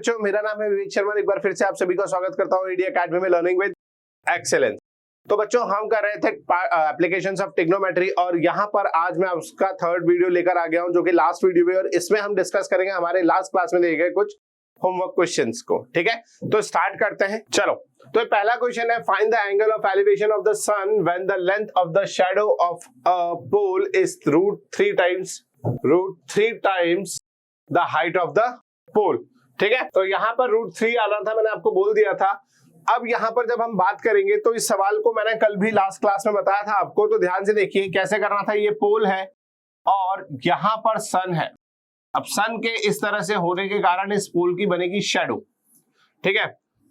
बच्चों, मेरा नाम है विवेक शर्मा। एक बार फिर से आप सभी का स्वागत करता हूं इंडिया अकेडमी में लर्निंग विद एक्सेलेंस। तो बच्चों, हम कर रहे थे एप्लीकेशंस ऑफ ट्रिग्नोमेट्री और यहाँ पर आज मैं उसका थर्ड वीडियो लेकर आ गया हूं, जो कि लास्ट वीडियो है, और इसमें हम डिस्कस करेंगे हमारे लास्ट क्लास में दिए गए कुछ होमवर्क क्वेश्चंस को। ठीक है, तो स्टार्ट करते हैं। चलो, तो पहला क्वेश्चन है, find the angle of elevation of the sun when the length of the shadow of a pole is √3 times the height of the pole. ठीक है, तो यहाँ पर √3 आना था, मैंने आपको बोल दिया था। अब यहाँ पर जब हम बात करेंगे तो इस सवाल को मैंने कल भी लास्ट क्लास में बताया था आपको, तो ध्यान से देखिए कैसे करना था। ये पोल है और यहाँ पर सन है। अब सन के इस तरह से होने के कारण इस पोल की बनेगी शैडो। ठीक है,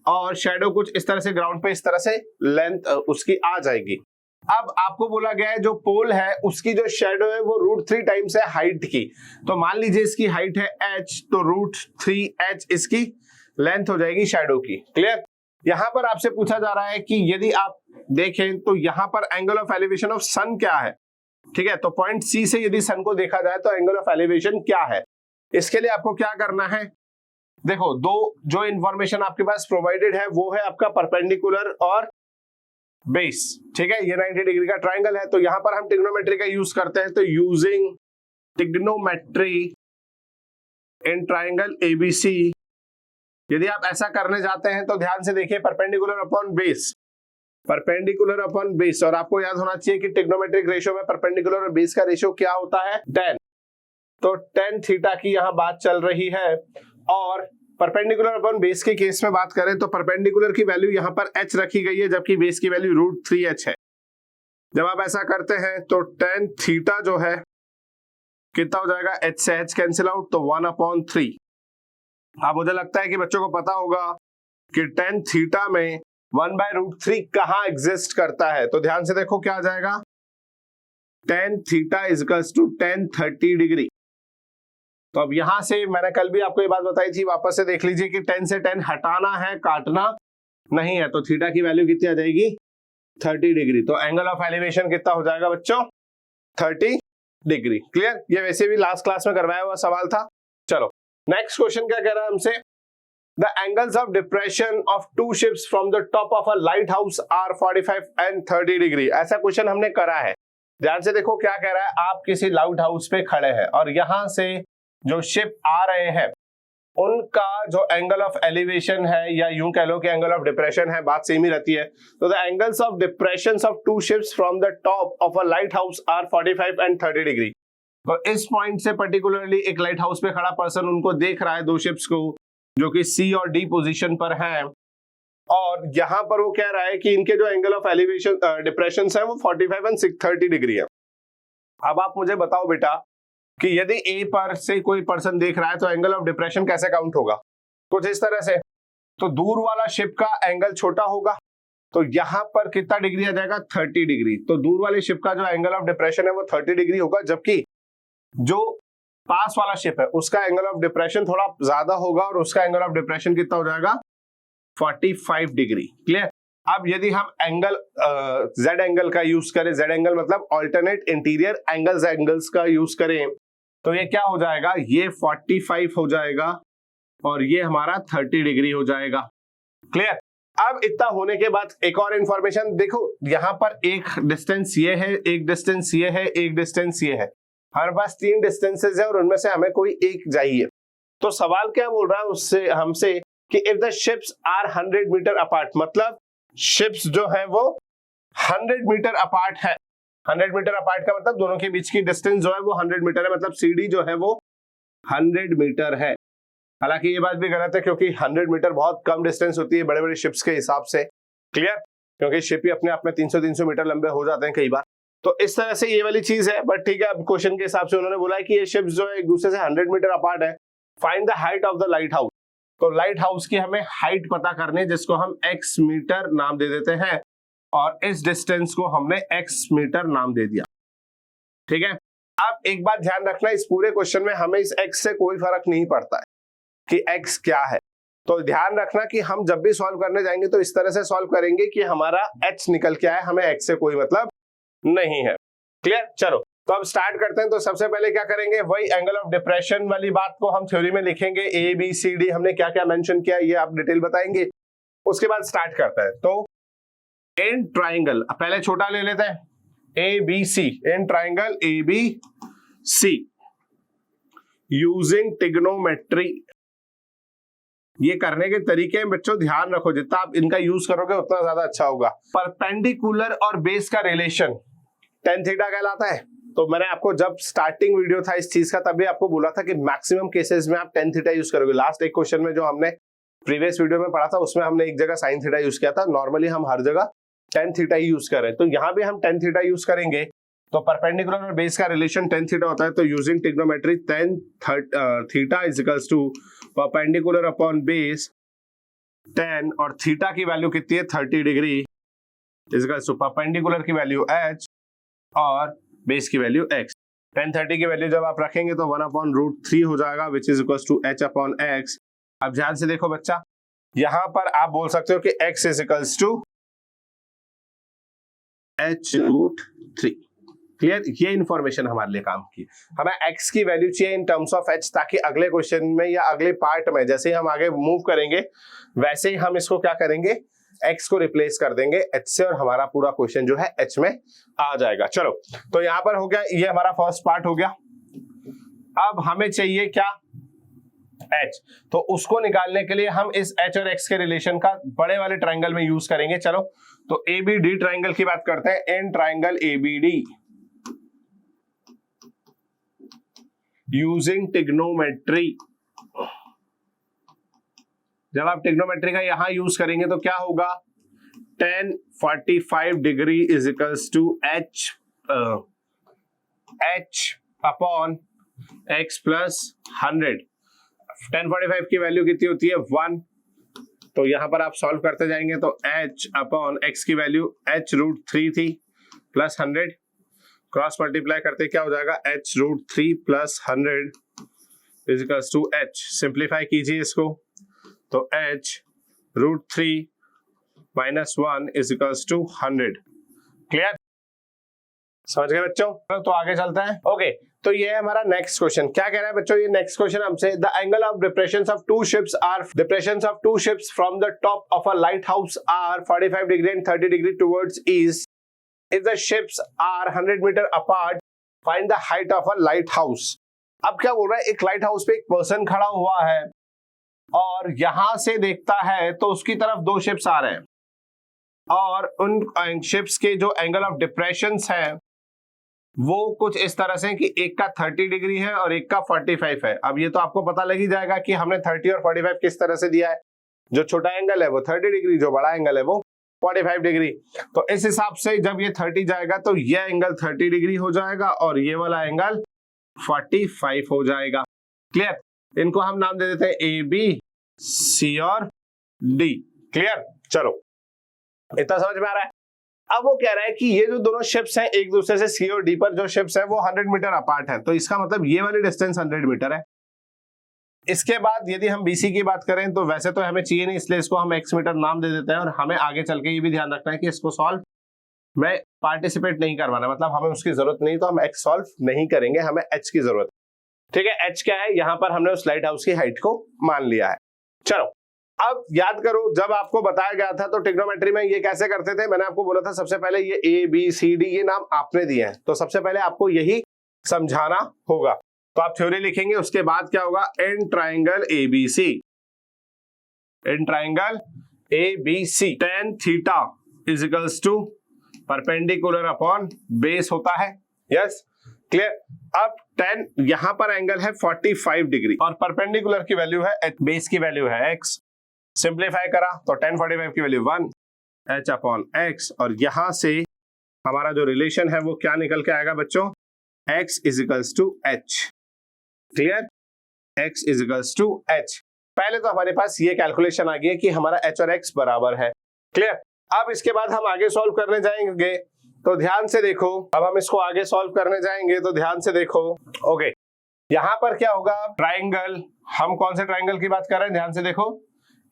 और शैडो कुछ इस तरह से ग्राउंड पे इस तरह से लेंथ उसकी आ जाएगी। अब आपको बोला गया है जो पोल है उसकी जो शैडो है वो √3 टाइम्स है हाइट की। तो मान लीजिए इसकी हाइट है h, तो √3h इसकी लेंथ हो जाएगी शैडो की। क्लियर? यहां पर आपसे पूछा जा रहा है कि यदि आप देखें तो यहां पर एंगल ऑफ एलिवेशन ऑफ सन क्या है। ठीक है, तो पॉइंट C से यदि सन को देखा जाए तो एंगल ऑफ एलिवेशन क्या है। इसके लिए आपको क्या करना है, देखो, दो जो इंफॉर्मेशन आपके पास प्रोवाइडेड है वो है आपका परपेंडिकुलर और बेस। ठीक है, ये 90 डिग्री का ट्राइंगल है, तो यहां पर हम ट्रिग्नोमेट्री का यूज करते हैं। तो यूजिंग ट्रिग्नोमेट्री इन ट्राइंगल ABC, यदि आप ऐसा करने जाते हैं तो ध्यान से देखिए, परपेंडिकुलर अपॉन बेस, और आपको याद होना चाहिए कि ट्रिग्नोमेट्रिक रेशियो में परपेंडिकुलर और बेस का रेशियो क्या होता है, 10। तो tan थीटा की यहां बात चल रही है। और परपेंडिकुलर अपॉन बेस के केस में बात करें तो परपेंडिकुलर की वैल्यू यहां पर h रखी गई है, जबकि बेस की वैल्यू √3h है। जब आप ऐसा करते हैं तो tan थीटा जो है कितना हो जाएगा, h से h कैंसिल आउट, तो 1/3। अब मुझे लगता है कि बच्चों को पता होगा कि tan थीटा में 1/√3 कहां एग्जिस्ट करता है। तो ध्यान से देखो क्या आ जाएगा, tan theta is equals to tan 30 degree. तो अब यहां से मैंने कल भी आपको ये बात बताई थी, वापस से देख लीजिए कि 10 से 10 हटाना है, काटना नहीं है। तो थीटा की वैल्यू कितनी आ जाएगी, 30 डिग्री। तो एंगल ऑफ एलिवेशन कितना हो जाएगा बच्चों, 30 डिग्री। क्लियर? ये वैसे भी लास्ट क्लास में करवाया हुआ सवाल था। चलो, नेक्स्ट क्वेश्चन क्या कह रहा है हमसे, the angles of depression of two ships from the top of a lighthouse are 45 and 30 degree. ऐसा क्वेश्चन हमने करा है। ध्यान से देखो क्या कह रहा है, आप किसी लाइट हाउस पे खड़े हैं और यहां से जो शिप आ रहे हैं उनका जो एंगल ऑफ एलिवेशन है, या यूं कह लो कि एंगल ऑफ डिप्रेशन है, बात सेम ही रहती है। तो the angles of depression of two ships from the top of a lighthouse are 45 and 30 degree. तो इस पॉइंट से पर्टिकुलरली एक लाइट हाउस पे खड़ा पर्सन उनको देख रहा है, दो शिप्स को, जो कि C और D पोजीशन पर हैं, और यहां पर वो कह रहा है कि इनके जो एंगल ऑफ एलिवेशन डिप्रेशन है वो 45 and 30 डिग्री है। अब आप मुझे बताओ बेटा कि यदि A पर से कोई पर्सन देख रहा है तो एंगल ऑफ डिप्रेशन कैसे काउंट होगा, कुछ इस तरह से। तो दूर वाला शिप का एंगल छोटा होगा, तो यहां पर कितना डिग्री आ जाएगा, 30 डिग्री। तो दूर वाले शिप का जो एंगल ऑफ डिप्रेशन है वो 30 डिग्री होगा, जबकि जो पास वाला शिप है उसका एंगल ऑफ डिप्रेशन थोड़ा ज्यादा होगा, और उसका एंगल ऑफ डिप्रेशन कितना हो जाएगा, 45 डिग्री। क्लियर? अब यदि हम एंगल Z एंगल का यूज करें, Z एंगल मतलब ऑल्टरनेट इंटीरियर एंगल्स का यूज करें, तो ये क्या हो जाएगा, ये 45 हो जाएगा और ये हमारा 30 डिग्री हो जाएगा। क्लियर? अब इतना होने के बाद एक और इंफॉर्मेशन देखो, यहां पर एक डिस्टेंस ये है, एक डिस्टेंस ये है, एक डिस्टेंस ये है। हमारे पास 3 डिस्टेंसेस है और उनमें से हमें कोई एक चाहिए। तो सवाल क्या बोल रहा है उससे हमसे कि if the ships are 100 metre apart, मतलब शिप्स जो है वो 100 मीटर अपार्ट है। 100 मीटर अपार्ट का मतलब दोनों के बीच की डिस्टेंस जो है वो 100 मीटर है, मतलब CD जो है वो 100 मीटर है। हालांकि ये बात भी गलत है, क्योंकि 100 मीटर बहुत कम डिस्टेंस होती है बड़े बड़े शिप्स के हिसाब से। क्लियर? क्योंकि शिप ही अपने आप में 300 मीटर लंबे हो जाते हैं कई बार। तो इस तरह से ये वाली चीज है, बट ठीक है, अब क्वेश्चन के हिसाब से उन्होंने बोला है कि ये शिप्स जो है एक दूसरे से 100 मीटर अपार्ट है। Find the height of the light house. तो लाइट हाउस की हमें हाइट पता करनी है, जिसको हम x मीटर नाम दे देते हैं, और इस डिस्टेंस को हमने x मीटर नाम दे दिया। ठीक है, अब एक बात ध्यान रखना, इस पूरे क्वेश्चन में हमें इस x से कोई फर्क नहीं पड़ता है कि x क्या है। तो ध्यान रखना कि हम जब भी सॉल्व करने जाएंगे तो इस तरह से सॉल्व करेंगे कि हमारा h निकल के आए, हमें x से कोई मतलब नहीं है। क्लियर? चलो, तो अब स्टार्ट करते हैं। तो सबसे पहले क्या करेंगे, वही एंगल ऑफ डिप्रेशन वाली बात को हम थ्योरी में लिखेंगे। ए बी सी डी हमने क्या क्या मेंशन किया ये आप डिटेल बताएंगे, उसके बाद स्टार्ट करते हैं। तो इन ट्राइंगल, पहले छोटा ले लेते हैं, A B C, in triangle A B C using trigonometry. ये करने के तरीके बच्चों ध्यान रखो, जितना आप इनका यूज करोगे उतना ज्यादा अच्छा होगा। परपेंडिकुलर और बेस का रिलेशन tan थीटा कहलाता है। तो मैंने आपको जब स्टार्टिंग वीडियो था इस चीज का तब भी आपको बोला था कि मैक्सिमम केसेस में आप tan थीटा यूज करोगे। लास्ट एक क्वेश्चन में जो हमने प्रीवियस वीडियो में पढ़ा था उसमें हमने एक जगह sin थीटा यूज किया था, नॉर्मली हम हर जगह tan थीटा ही यूज कर रहे हैं। तो यहाँ भी हम tan थीटा यूज करेंगे। तो परपेंडिकुलर और बेस का रिलेशन tan थीटा होता है। तो using trigonometry tan theta is equals to perpendicular upon base tan, और थीटा की वैल्यू कितनी है 30 degree, is equals to perpendicular की वैल्यू h और बेस की वैल्यू x। tan 30 की वैल्यू जब आप रखेंगे तो 1/√3 हो जाएगा, which is equals to h upon x। अब ध्यान से देखो बच्चा, यहां पर आप बोल सकते हो कि x is equals to h√3। Clear, ये इंफॉर्मेशन हमारे लिए काम की। हमें x की वैल्यू चाहिए इन टर्म्स ऑफ h, ताकि अगले क्वेश्चन में या अगले पार्ट में जैसे ही हम आगे मूव करेंगे वैसे ही हम इसको क्या करेंगे, x को रिप्लेस कर देंगे h से, और हमारा पूरा क्वेश्चन जो है h में आ जाएगा। चलो, तो यहां पर हो गया, ये हमारा फर्स्ट पार्ट हो गया। अब हमें चाहिए क्या, h। तो उसको निकालने के लिए हम इस h और x के रिलेशन का बड़े वाले ट्राइंगल में यूज करेंगे। चलो, तो ABD ट्राइंगल की बात करते हैं। In triangle ABD using trigonometry, जब आप ट्रिग्नोमेट्री का यहां यूज करेंगे तो क्या होगा, tan 45 degree is equals to h upon x plus 100। tan 45 की वैल्यू कितनी होती है 1, तो यहां पर आप सॉल्व करते जाएंगे तो h अपॉन x की वैल्यू h√3 थी प्लस 100, क्रॉस मल्टीप्लाई करते क्या हो जाएगा, h√3 plus 100 is equals to h। Simplify कीजिए इसको, तो h√3 minus 1 is equals to 100। Clear, समझ गए बच्चों? तो आगे चलते हैं। ओके, तो ये है हमारा नेक्स्ट क्वेश्चन। क्या कह रहा है बच्चों, ये नेक्स्ट क्वेश्चन हमसे, the angle of depressions of two ships from the top of a lighthouse are 45 degree and 30 degree towards east. If the ships are 100 metre apart, find the height of a lighthouse। अब क्या बोल रहा है, एक light house पे एक person खड़ा हुआ है और यहां से देखता है तो उसकी तरफ दो शिप्स आ रहे हैं, और उन शिप्स के जो एंगल ऑफ डिप्रेशंस है वो कुछ इस तरह से कि एक का 30 डिग्री है और एक का 45 है। अब ये तो आपको पता लग ही जाएगा कि हमने 30 और 45 किस तरह से दिया है। जो छोटा एंगल है वो 30 डिग्री, जो बड़ा एंगल है वो 45 डिग्री। तो इस हिसाब से जब ये 30 जाएगा तो ये एंगल 30 डिग्री हो जाएगा और ये वाला एंगल 45 हो जाएगा। क्लियर, इनको हम नाम दे देते हैं ए बी सी और डी। क्लियर, चलो इतना समझ में आ रहा है। अब वो कह रहा है कि ये जो दोनों शिप्स हैं एक दूसरे से, सी और डी पर जो शिप्स है वो 100 मीटर अपार्ट है, तो इसका मतलब ये वाली डिस्टेंस 100 मीटर है। इसके बाद यदि हम BC की बात करें तो वैसे तो हमें चाहिए नहीं, इसलिए इसको हम x मीटर नाम दे देते हैं। और हमें आगे चल के ये भी ध्यान रखना है कि इसको सॉल्व में पार्टिसिपेट नहीं करवाना, मतलब हमें उसकी जरूरत नहीं, तो हम x सॉल्व नहीं करेंगे, हमें h की जरूरत। ठीक है, h क्या है, यहाँ पर हमने उस लाइट हाउस की हाइट को मान लिया है। चलो, अब याद करो, जब आपको बताया गया था तो ट्रिग्नोमेट्री में ये कैसे करते थे। मैंने आपको बोला था सबसे पहले ये ABCD ये नाम आपने दिए हैं, तो सबसे पहले आपको यही समझाना होगा। तो आप थ्योरी लिखेंगे, उसके बाद क्या होगा, in triangle ABC, in triangle ABC tan theta is equals to perpendicular upon base होता है। Yes, clear. अब tan यहां पर एंगल है 45 डिग्री और परपेंडिकुलर की वैल्यू है h, बेस की वैल्यू है x। सिंप्लीफाई करा तो tan 45 की वैल्यू 1 h अपॉन x, और यहां से हमारा जो रिलेशन है वो क्या निकल के आएगा बच्चों, x is equals to h। Clear, x is equals to h। पहले तो हमारे पास ये कैलकुलेशन आ गई है कि हमारा h और x बराबर है। क्लियर, अब इसके बाद हम आगे सॉल्व करने जाएंगे, तो ध्यान से देखो। अब हम इसको आगे सॉल्व करने जाएंगे तो ध्यान से देखो। ओके, यहां पर क्या होगा, ट्राइंगल, हम कौन से ट्राइंगल की बात कर रहे हैं, ध्यान से देखो,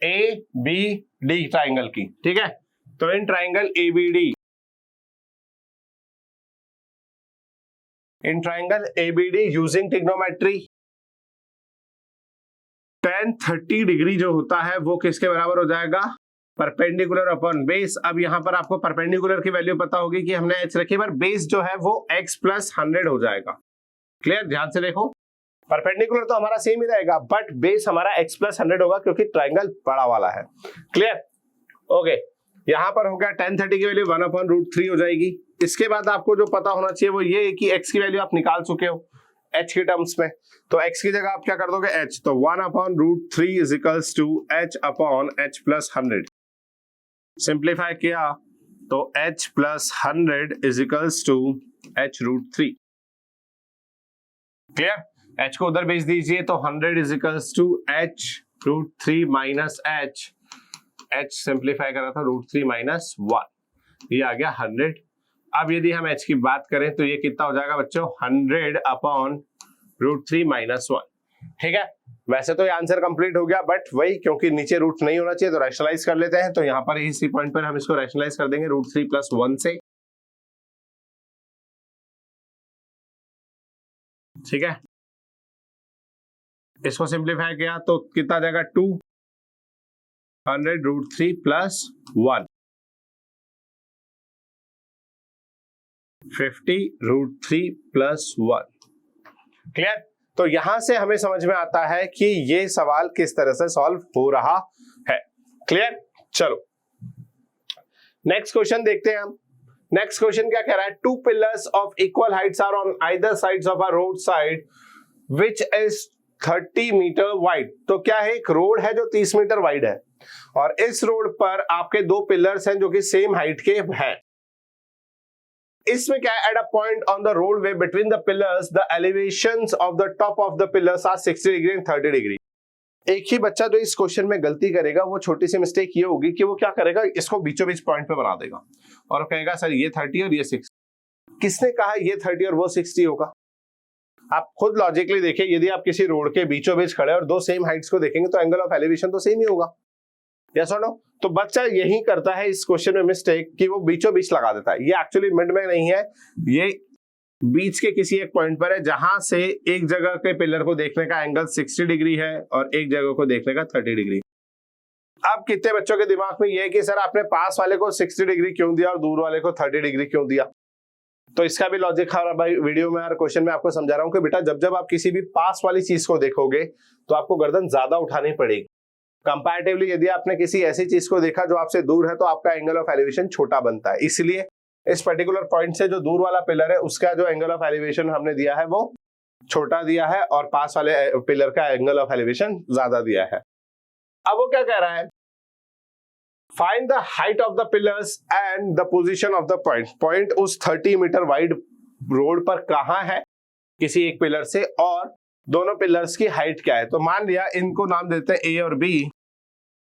ABD ट्राइंगल की। ठीक है, तो in triangle ABD in triangle ABD using trigonometry tan 30 degree जो होता है वो किसके बराबर हो जाएगा, परपेंडिकुलर अपॉन बेस। अब यहां पर आपको परपेंडिकुलर की वैल्यू पता होगी कि हमने h रखी, पर बेस जो है वो x प्लस 100 हो जाएगा। क्लियर, ध्यान से देखो, परपेंडिकुलर तो हमारा सेम ही रहेगा बट बेस हमारा x प्लस 100 होगा क्योंकि ट्राइंगल बड़ा वाला है। Clear, okay. यहां पर हो गया tan 30 की वैल्यू 1/√3 हो जाएगी। इसके बाद आपको जो पता होना चाहिए वो ये है कि x की वैल्यू आप निकाल चुके हो h के टर्म्स में, तो x की जगह आप क्या कर दोगे h, तो 1/√3 is equals to h upon h plus 100। Simplify किया तो h plus 100 is equals to h√3। Clear, h को उधर भेज दीजिए तो 100 is equals to h√3 minus h, h simplify करा था √3 माइनस 1, ये आ गया 100। अब यदि हम h की बात करें तो ये कितना हो जाएगा बच्चों, 100 अपॉन √3 माइनस 1। ठीक है, वैसे तो ये आंसर कंप्लीट हो गया बट वही क्योंकि नीचे रूट नहीं होना चाहिए तो रैशनलाइज कर लेते हैं, तो यहाँ पर इसी पॉइंट पर हम इसको रैशनलाइज कर देंगे √3 प्लस 1 से। ठीक है, इसको सिंप्लीफाई किया तो कितना आ जाएगा 200 √3 प्लस 1 50 √3 प्लस 1। क्लियर, तो यहां से हमें समझ में आता है कि ये सवाल किस तरह से सॉल्व हो रहा है। क्लियर, चलो नेक्स्ट क्वेश्चन देखते हैं हम। नेक्स्ट क्वेश्चन क्या कह रहा है, 2 pillars of equal heights are on either sides of a road side which is 30 metre wide. तो क्या है, एक रोड है जो 30 मीटर वाइड है और इस रोड पर आपके दो पिलर्स हैं जो कि सेम हाइट के हैं। इसमें क्या है, at a point on the roadway between the pillars the elevations of the top of the pillars are 60 degree and 30 degree. एक ही बच्चा जो इस क्वेश्चन में गलती करेगा वो छोटी सी मिस्टेक ये होगी कि वो क्या करेगा, इसको बीचों बीच पॉइंट पे बना देगा और कहेगा सर ये 30 और ये 60। किसने कहा ये 30 और वो 60 होगा? आप खुद लॉजिकली देखिए, यदि आप किसी रोड के बीचों बीच खड़े और दो सेम हाइट्स को देखेंगे तो एंगल ऑफ एलिवेशन तो सेम ही होगा। यस और नो? तो बच्चा यही करता है इस क्वेश्चन में मिस्टेक कि वो बीचों बीच लगा देता है। ये एक्चुअली मिड में नहीं है, ये बीच के किसी एक पॉइंट पर है जहां से एक जगह के पिलर को देखने का एंगल 60 डिग्री है और एक जगह को देखने का 30 डिग्री। अब कितने बच्चों के दिमाग में ये है कि सर आपने पास वाले को 60 डिग्री क्यों दिया और दूर वाले को 30 डिग्री क्यों दिया? तो इसका भी लॉजिक भाई वीडियो में हर क्वेश्चन में आपको समझा रहा हूं कि बेटा जब जब आप किसी भी पास वाली चीज को देखोगे तो आपको गर्दन ज्यादा उठानी पड़ेगी। कंपैरेटिवली यदि आपने किसी ऐसी चीज को देखा जो आपसे दूर है तो आपका एंगल ऑफ एलिवेशन छोटा बनता है। इसलिए इस पर्टिकुलर पॉइंट से जो दूर वाला पिलर है उसका जो एंगल ऑफ एलिवेशन हमने दिया है वो छोटा दिया है और पास वाले पिलर का एंगल ऑफ एलिवेशन ज्यादा दिया है। अब वो क्या कह रहा है, find the height of the pillars and the position of the point. Point उस 30 मीटर वाइड रोड पर कहां है किसी एक पिलर से और दोनों पिलर्स की हाइट क्या है। तो मान लिया इनको नाम देते हैं ए और बी,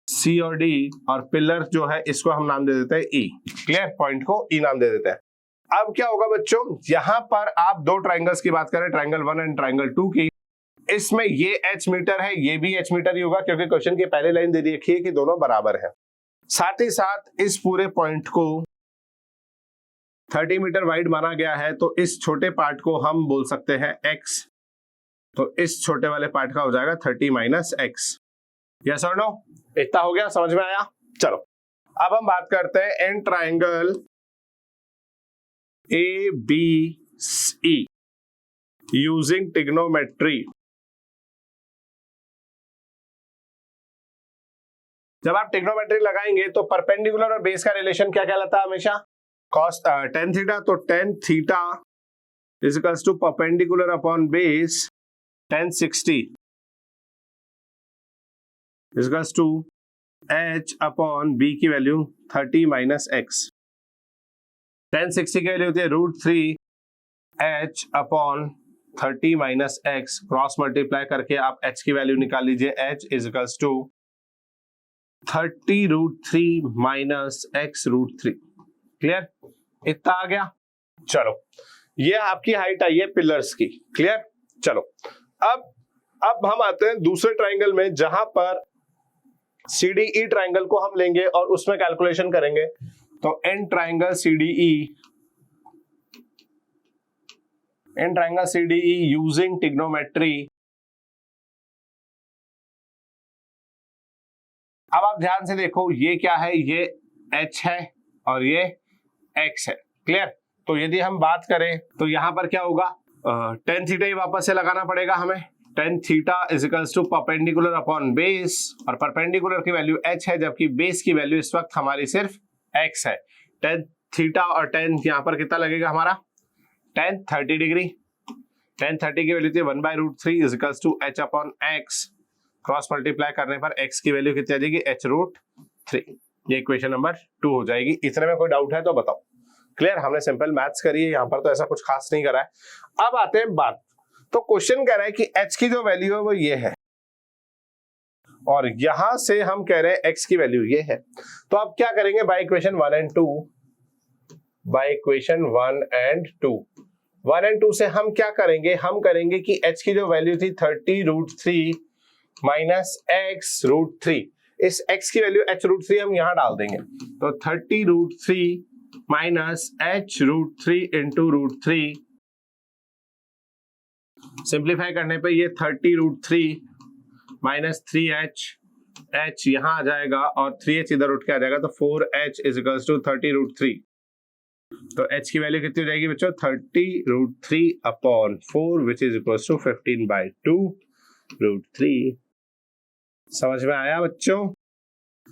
सी और डी, और पिलर जो है इसको हम नाम दे देते हैं ई। क्लियर, पॉइंट को ई नाम दे देते हैं। अब क्या होगा बच्चों, यहां पर आप दो ट्राइंगल्स की बात करें, ट्राइंगल 1 एंड ट्राइंगल 2 की, इसमें ये h मीटर है, ये भी h मीटर ही होगा क्योंकि क्वेश्चन की पहले लाइन दे रखी है कि दोनों बराबर है। साथ ही साथ इस पूरे पॉइंट को 30 मीटर वाइड माना गया है तो इस छोटे पार्ट को हम बोल सकते हैं x, तो इस छोटे वाले पार्ट का हो जाएगा 30 माइनस x। यस और नो? इतना हो गया, समझ में आया? चलो अब हम बात करते हैं in triangle A B C using trigonometry. जब आप ट्रिग्नोमेट्री लगाएंगे तो परपेंडिकुलर और बेस का रिलेशन क्या कहलाता है हमेशा? Cos tan theta. तो tan theta is equals to perpendicular upon base tan 60 is equals to h upon b की वैल्यू 30 माइनस x। tan 60 की वैल्यू होती है √3 h upon 30 minus x, cross multiply करके आप h की वैल्यू निकाल लीजिए, h is equals to 30 √3 minus x √3। Clear, इतना आ गया। चलो ये आपकी हाइट आई है पिलर्स की। क्लियर, चलो अब हम आते हैं दूसरे ट्राइंगल में जहां पर CDE ट्राइंगल को हम लेंगे और उसमें कैलकुलेशन करेंगे। तो in triangle CDE in triangle CDE using trigonometry. अब आप ध्यान से देखो, ये क्या है, ये h है और ये x है। क्लियर? तो यदि हम बात करें तो यहां पर क्या होगा, tan थीटा ही वापस से लगाना पड़ेगा हमें। tan theta is equals to perpendicular upon base, और परपेंडिकुलर की वैल्यू h है जबकि बेस की वैल्यू इस वक्त हमारी सिर्फ x है। tan थीटा और tan यहां पर कितना लगेगा हमारा, tan 30 डिग्री। tan 30 की वैल्यू थी 1/√3 is equals to h upon x। Cross multiply करने पर x की वैल्यू कितनी आ जाएगी, h√3। ये इक्वेशन नंबर 2 हो जाएगी। इतने में कोई डाउट है तो बताओ। क्लियर? हमने सिंपल मैथ्स करी है, यहाँ पर तो ऐसा कुछ खास नहीं करा है। अब आते हैं बात, तो क्वेश्चन कह रहा है कि h की जो वैल्यू है वो ये है, और यहां से हम कह रहे हैं x की वैल्यू ये है। तो अब क्या करेंगे, by equation 1 and 2, by equation 1 and 2, 1 and 2 से हम क्या करेंगे, हम करेंगे कि h की जो वैल्यू थी 30√3 माइनस x√3, इस x की वैल्यू h√3 हम यहां डाल देंगे। तो 30√3 माइनस h√3 इंटू √3, सिंप्लीफाई करने पे ये 30√3 माइनस 3h, h यहां आ जाएगा और 3h इधर उठ के आ जाएगा, तो 4h इज इक्वल्स टू 30√3। तो h की वैल्यू कितनी हो जाएगी बच्चों, 30√3 upon 4 which is equals to 15/2√3। समझ में आया बच्चों?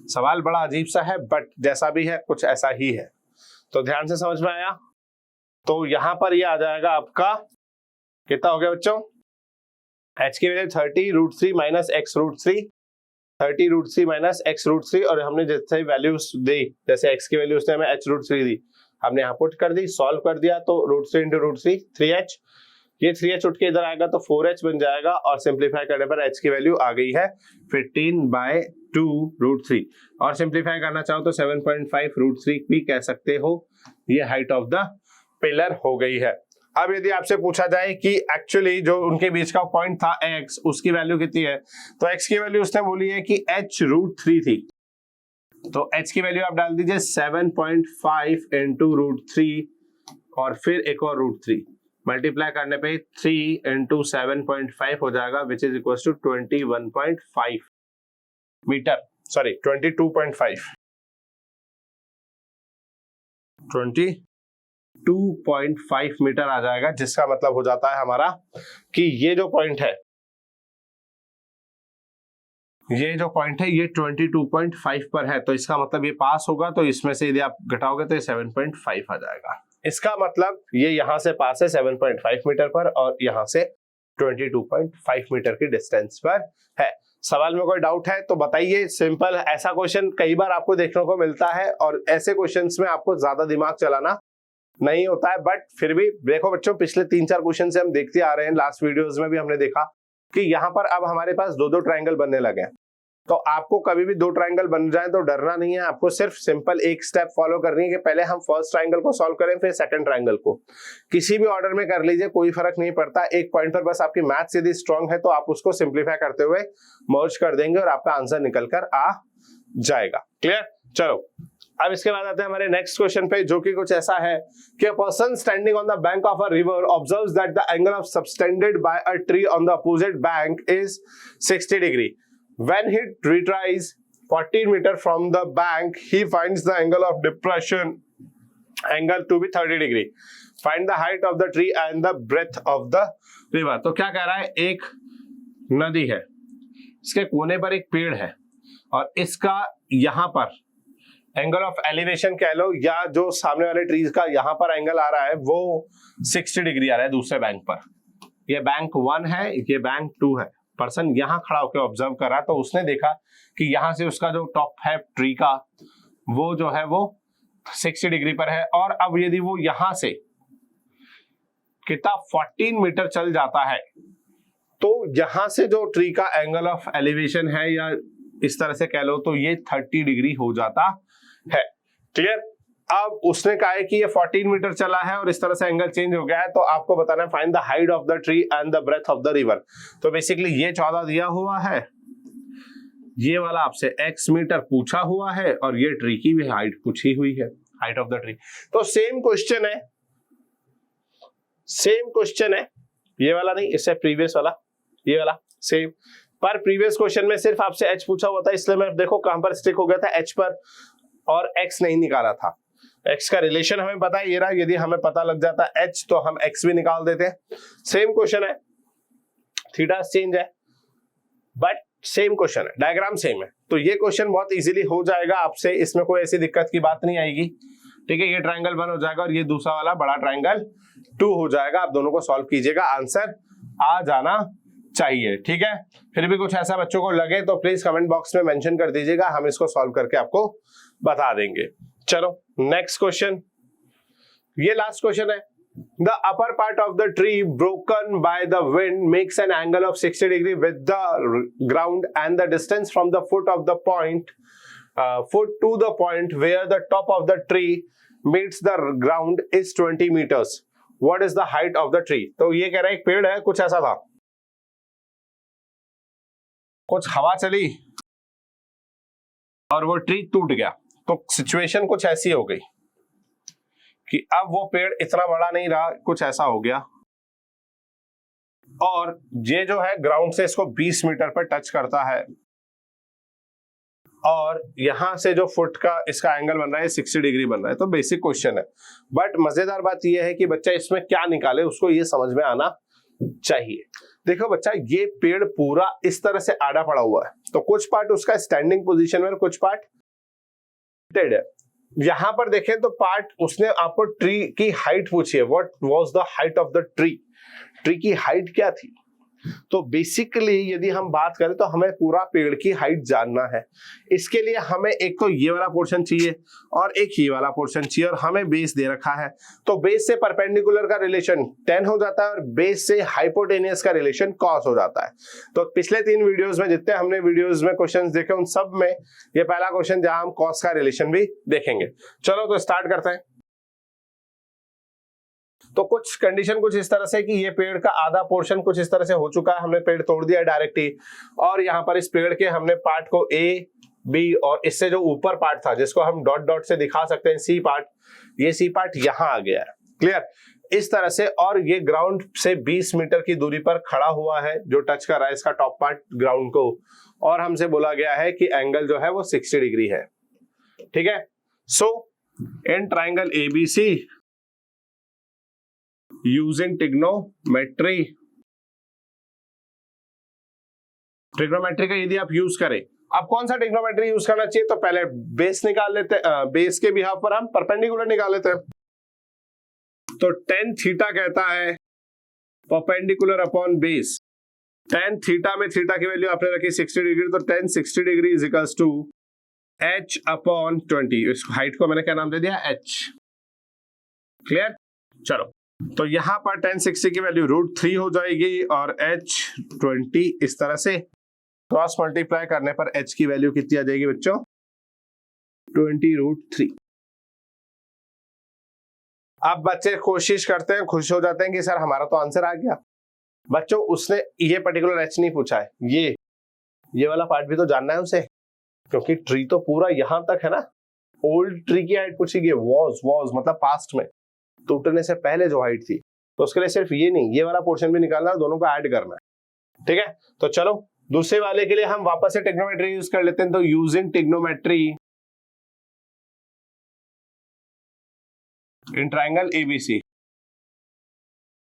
सवाल बड़ा अजीब सा है, बट जैसा भी है कुछ ऐसा ही है, तो ध्यान से समझ में आया। तो यहां पर ये आ जाएगा आपका, कितना हो गया बच्चों, h की value 30√3 minus x√3, 30√3 minus x√3, और हमने जैसे वैल्यूज दी, जैसे x की वैल्यू उसने हमें h√3 दी, हमने यहाँ पुट कर दी, सॉल्व कर दिया, तो √3 इंटू √3 3h, ये 3h उठ के इधर आएगा तो 4h बन जाएगा, और सिंप्लीफाई करने पर h की वैल्यू आ गई है 15/2√3, और सिंप्लीफाई करना चाहो तो 7.5√3 भी कह सकते हो। ये हाइट ऑफ द पिलर हो गई है। अब यदि आपसे पूछा जाए कि एक्चुअली जो उनके बीच का पॉइंट था x, उसकी वैल्यू कितनी है, तो x की वैल्यू उसने बोली है कि h√3 थी, तो h की वैल्यू आप डाल दीजिए 7.5 इंटू √3 और फिर एक और √3, मल्टीप्लाई करने पे 3 इंटू 7.5 हो जाएगा which is equal to 21.5 metre, sorry 22.5, 22.5 metre आ जाएगा, जिसका मतलब हो जाता है हमारा कि ये जो पॉइंट है, ये जो पॉइंट है ये 22.5 पर है, तो इसका मतलब ये पास होगा, तो इसमें से यदि आप घटाओगे तो ये 7.5 आ जाएगा। इसका मतलब ये यहां से पास है 7.5 मीटर पर, और यहां से 22.5 मीटर की डिस्टेंस पर है। सवाल में कोई डाउट है तो बताइए। सिंपल, ऐसा क्वेश्चन कई बार आपको देखने को मिलता है, और ऐसे क्वेश्चंस में आपको ज्यादा दिमाग चलाना नहीं होता है, बट फिर भी देखो बच्चों, पिछले 3-4 क्वेश्चन से हम देखते आ रहे हैं, लास्ट वीडियोस में भी हमने देखा कि यहाँ पर अब हमारे पास 2-2 ट्रायंगल बनने लगे हैं। तो आपको कभी भी 2 ट्रायंगल बन जाए तो डरना नहीं है, आपको सिर्फ सिंपल एक स्टेप फॉलो करनी है कि पहले हम फर्स्ट ट्रायंगल को सॉल्व करें, फिर सेकंड ट्रायंगल को। किसी भी ऑर्डर में कर लीजिए, कोई फर्क नहीं पड़ता। एक पॉइंट पर बस आपकी मैथ्स यदि स्ट्रांग है तो आप उसको सिंप्लीफाई करते हुए मर्ज कर देंगे और आपका आंसर निकल कर आ जाएगा। क्लियर? चलो अब इसके बाद आते हैं हमारे नेक्स्ट क्वेश्चन पे, जो कि कुछ ऐसा है कि a person standing on the bank of a river observes that the angle of subtended by a tree on the opposite bank is 60 degree. When he retries 14 meters from the bank, he finds the angle of depression angle to be 30 degree. Find the height of the tree and the breadth of the river. तो क्या कह रहा है, एक नदी है, इसके कोने पर एक पेड़ है, और इसका यहाँ पर एंगल ऑफ एलिवेशन कह लो, या जो सामने वाले ट्रीज का यहाँ पर एंगल आ रहा है वो 60 डिग्री आ रहा है दूसरे बैंक पर। ये बैंक 1 है, ये बैंक 2 है। पर्सन यहाँ खड़ा होकर ऑब्जर्व कर रहा है, तो उसने देखा कि यहाँ से उसका जो टॉप है ट्री का, वो जो है वो 60 डिग्री पर है, और अब यदि वो यहाँ से कितना 14 मीटर चल जाता है, तो यहाँ से जो ट्री का एंगल ऑफ एलिवेशन है, या इस तरह से कह लो, तो ये 30 डिग्री हो जाता है। क्लियर? अब उसने कहा है कि ये 14 मीटर चला है और इस तरह से एंगल चेंज हो गया है, तो आपको बताना है find the height of the tree and the breadth of the river. तो बेसिकली ये 14 दिया हुआ है, ये वाला आपसे x मीटर पूछा हुआ है, और ये ट्री की भी हाइट पूछी हुई है, हाइट ऑफ द ट्री। तो सेम क्वेश्चन है, सेम क्वेश्चन है, ये वाला नहीं, इससे प्रीवियस वाला, ये वाला सेम, पर प्रीवियस क्वेश्चन में सिर्फ आपसे h पूछा हुआ था, इसलिए मैं देखो कहां पर स्टिक हो गया था, h पर, और x नहीं निकाला था। x का रिलेशन हमें पता है, ये रहा, यदि हमें पता लग जाता h तो हम x भी निकाल देते। सेम क्वेश्चन है, थीटा चेंज है बट सेम क्वेश्चन है, डायग्राम सेम है, तो ये क्वेश्चन बहुत इजीली हो जाएगा आपसे, इसमें कोई ऐसी दिक्कत की बात नहीं आएगी। ठीक है, ये ट्रायंगल 1 हो जाएगा और ये दूसरा वाला बड़ा ट्रायंगल 2 हो जाएगा। आप दोनों को सॉल्व कीजिएगा, आंसर आ जाना चाहिए। ठीक है, फिर भी कुछ ऐसा बच्चों को लगे तो प्लीज कमेंट बॉक्स में मेंशन कर दीजिएगा, हम इसको सॉल्व करके आपको बता देंगे। चलो नेक्स्ट क्वेश्चन, ये लास्ट क्वेश्चन है। The upper part of the tree broken by the wind makes an angle of 60 degree with the ground, and the distance from the foot of the point foot to the point where the top of the tree meets the ground is 20 meters. What is the height of the tree? तो ये कह रहा है एक पेड़ है, कुछ ऐसा था, कुछ हवा चली और वो ट्री टूट गया, तो सिचुएशन कुछ ऐसी हो गई कि अब वो पेड़ इतना बड़ा नहीं रहा, कुछ ऐसा हो गया, और ये जो है ग्राउंड से इसको 20 मीटर पर टच करता है, और यहां से जो फुट का इसका एंगल बन रहा है 60 डिग्री बन रहा है। तो बेसिक क्वेश्चन है, बट मजेदार बात यह है कि बच्चा इसमें क्या निकाले उसको ये समझ में आना चाहिए। देखो बच्चा, ये पेड़ पूरा इस तरह से आड़ा पड़ा हुआ है, तो कुछ पार्ट उसका स्टैंडिंग पोजीशन में और कुछ पार्ट टेड है। यहां पर देखें तो पार्ट उसने आपको ट्री की हाइट पूछी है, what was the height of the tree, tree की हाइट क्या थी। तो बेसिकली यदि हम बात करें तो हमें पूरा पेड़ की हाइट जानना है। इसके लिए हमें एक तो ये वाला पोर्शन चाहिए और एक ये वाला पोर्शन चाहिए, और हमें बेस दे रखा है, तो बेस से परपेंडिकुलर का रिलेशन tan हो जाता है और बेस से हाइपोटेनियस का रिलेशन cos हो जाता है। तो पिछले 3 वीडियोस में जितने हमने वीडियोस में क्वेश्चंस देखे उन सब में ये पहला क्वेश्चन जहां हम cos का रिलेशन भी देखेंगे। चलो तो स्टार्ट करते हैं। तो कुछ कंडीशन कुछ इस तरह से कि ये पेड़ का आधा पोर्शन कुछ इस तरह से हो चुका है, हमने पेड़ तोड़ दिया डायरेक्ट ही, और यहाँ पर इस पेड़ के हमने पार्ट को ए बी और इससे जो ऊपर पार्ट था जिसको हम डॉट डॉट से दिखा सकते हैं सी पार्ट, ये सी पार्ट यहाँ आ गया है, क्लियर, इस तरह से, और ये ग्राउंड से 20 मीटर की दूरी पर खड़ा हुआ है जो टच कर रहा है इसका टॉप पार्ट ग्राउंड को, और हमसे बोला गया है कि एंगल जो है वो 60 डिग्री है। ठीक है, so in triangle ABC using trigonometry, trigonometry का यदि आप यूज करें, आप कौन सा ट्रिग्नोमेट्री यूज करना चाहिए, तो पहले बेस निकाल लेते हैं, बेस के बिहाफ पर हम परपेंडिकुलर निकाल लेते हैं। तो tan थीटा कहता है perpendicular upon base, tan theta में थीटा की वैल्यू आपने रखी 60 डिग्री, तो tan 60 degree is equals to h upon 20, इस हाइट को मैंने क्या नाम दे दिया, h, क्लियर। चलो, तो यहां पर tan 60 की वैल्यू √3 हो जाएगी और h 20 इस तरह से क्रॉस मल्टीप्लाई करने पर h की वैल्यू कितनी आ जाएगी बच्चों, 20√3। अब बच्चे कोशिश करते हैं, खुश हो जाते हैं कि सर हमारा तो आंसर आ गया। बच्चों उसने ये पर्टिकुलर h नहीं पूछा है, ये वाला पार्ट भी तो जानना है उसे, क्योंकि ट्री तो पूरा यहां तक है ना। ओल्ड ट्री की हाइट पूछी गई, वॉज मतलब पास्ट में, टूटने से पहले जो हाइट थी, तो उसके लिए सिर्फ ये नहीं, ये वाला पोर्शन भी निकालना है, दोनों को ऐड करना है। ठीक है, तो चलो दूसरे वाले के लिए हम वापस से ट्रिग्नोमेट्री यूज कर लेते हैं। तो यूजिंग ट्रिग्नोमेट्री इन ट्राइंगल एबीसी,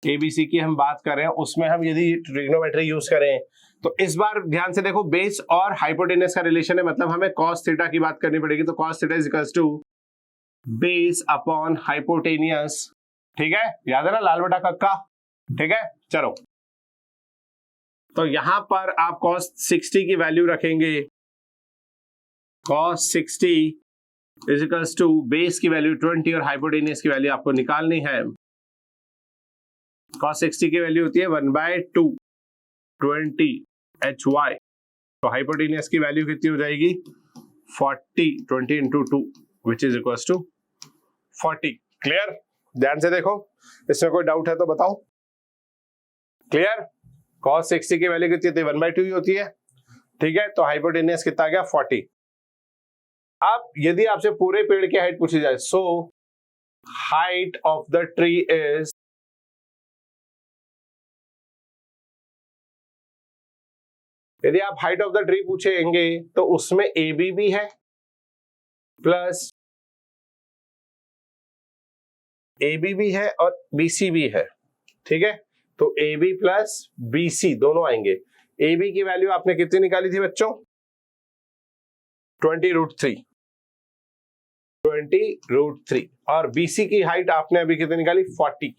एबीसी की हम बात कर रहे हैं, उसमें हम यदि ट्रिग्नोमेट्री यूज करें तो इस बार ध्यान से देखो, बेस और हाइपोटेनस का रिलेशन है, मतलब हमें cos थीटा की बात करनी पड़ेगी। तो cos theta is equals to base upon hypotenuse, ठीक है, याद है ना, लाल बटा कक्का। ठीक है, चलो, तो यहां पर आप cos 60 की वैल्यू रखेंगे, cos 60 is equals to base की वैल्यू 20 और हाइपोटेनियस की वैल्यू आपको निकालनी है। cos 60 की वैल्यू होती है 1/2 20 hy, तो हाइपोटेनियस की वैल्यू कितनी हो जाएगी 40, 20 into 2 which is equals to 40। Clear, ध्यान से देखो, इसमें कोई डाउट है तो बताओ। क्लियर, cos 60 की वैल्यू कितनी होती है 1/2 ही होती है। ठीक है, तो हाइपोटेनियस कितना आ गया 40। अब यदि आपसे पूरे पेड़ की हाइट पूछी जाए, so height of the tree is यदि आप हाइट ऑफ द ट्री पूछेंगे तो उसमें AB भी है प्लस AB भी है और BC भी है, ठीक है। तो AB प्लस BC दोनों आएंगे। AB की वैल्यू आपने कितनी निकाली थी बच्चों? 20√3 और BC की हाइट आपने अभी कितनी निकाली? 40।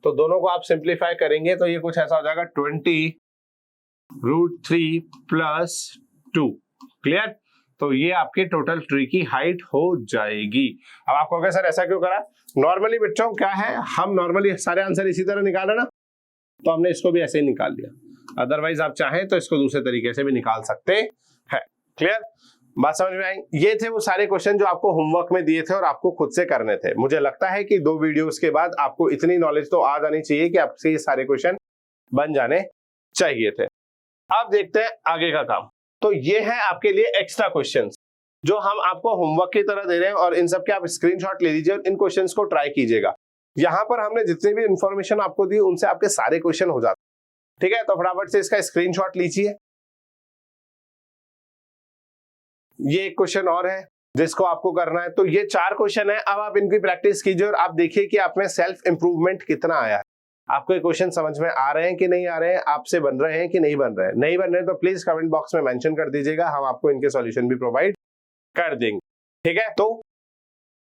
तो दोनों को आप सिंप्लीफाई करेंगे तो ये कुछ ऐसा हो जाएगा 20√3 प्लस 2। क्लियर? तो ये आपके टोटल ट्री की हाइट हो जाएगी। अब आप कहोगे सर ऐसा क्यों करा? नॉर्मली बच्चों क्या है, हम नॉर्मली सारे आंसर इसी तरह निकाले ना, तो हमने इसको भी ऐसे ही निकाल लिया। अदरवाइज आप चाहें तो इसको दूसरे तरीके से भी निकाल सकते हैं। क्लियर? बात समझ में आई? ये थे वो सारे क्वेश्चन जो आपको होमवर्क में दिए थे और आपको खुद से करने थे। मुझे लगता है कि 2 वीडियोस के बाद आपको इतनी नॉलेज तो आ जानी चाहिए कि आपसे ये सारे क्वेश्चन बन जाने चाहिए थे। अब देखते हैं आगे का काम। तो ये है आपके लिए एक्स्ट्रा क्वेश्चंस जो हम आपको होमवर्क की तरह दे रहे हैं, और इन सब के आप स्क्रीनशॉट ले लीजिए और इन क्वेश्चंस को ट्राई कीजिएगा। यहां पर हमने जितनी भी इंफॉर्मेशन आपको दी उनसे आपके सारे क्वेश्चन हो जाते हैं, ठीक है। तो फटाफट से इसका स्क्रीनशॉट लीजिए। ये एक क्वेश्चन और है जिसको आपको करना है। तो ये 4 क्वेश्चन है। अब आप इनकी प्रैक्टिस कीजिए और आप देखिए कि आप में सेल्फ इंप्रूवमेंट कितना आया है। आपको ये क्वेश्चन समझ में आ रहे हैं कि नहीं आ रहे हैं, आपसे बन रहे हैं कि नहीं बन रहे हैं। नहीं बन रहे हैं तो प्लीज कमेंट बॉक्स में मेंशन कर दीजिएगा, हम आपको इनके सॉल्यूशन भी प्रोवाइड कर देंगे, ठीक है। तो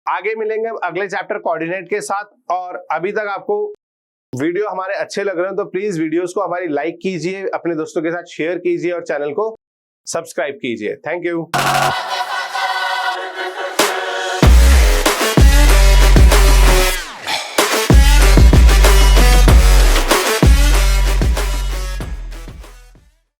आगे मिलेंगे अगले चैप्टर कोऑर्डिनेट के साथ। और अभी तक आपको वीडियो हमारे अच्छे लग रहे हैं तो प्लीज वीडियोस को हमारी लाइक कीजिए, अपने दोस्तों के साथ शेयर कीजिए और चैनल को सब्सक्राइब कीजिए। Thank you.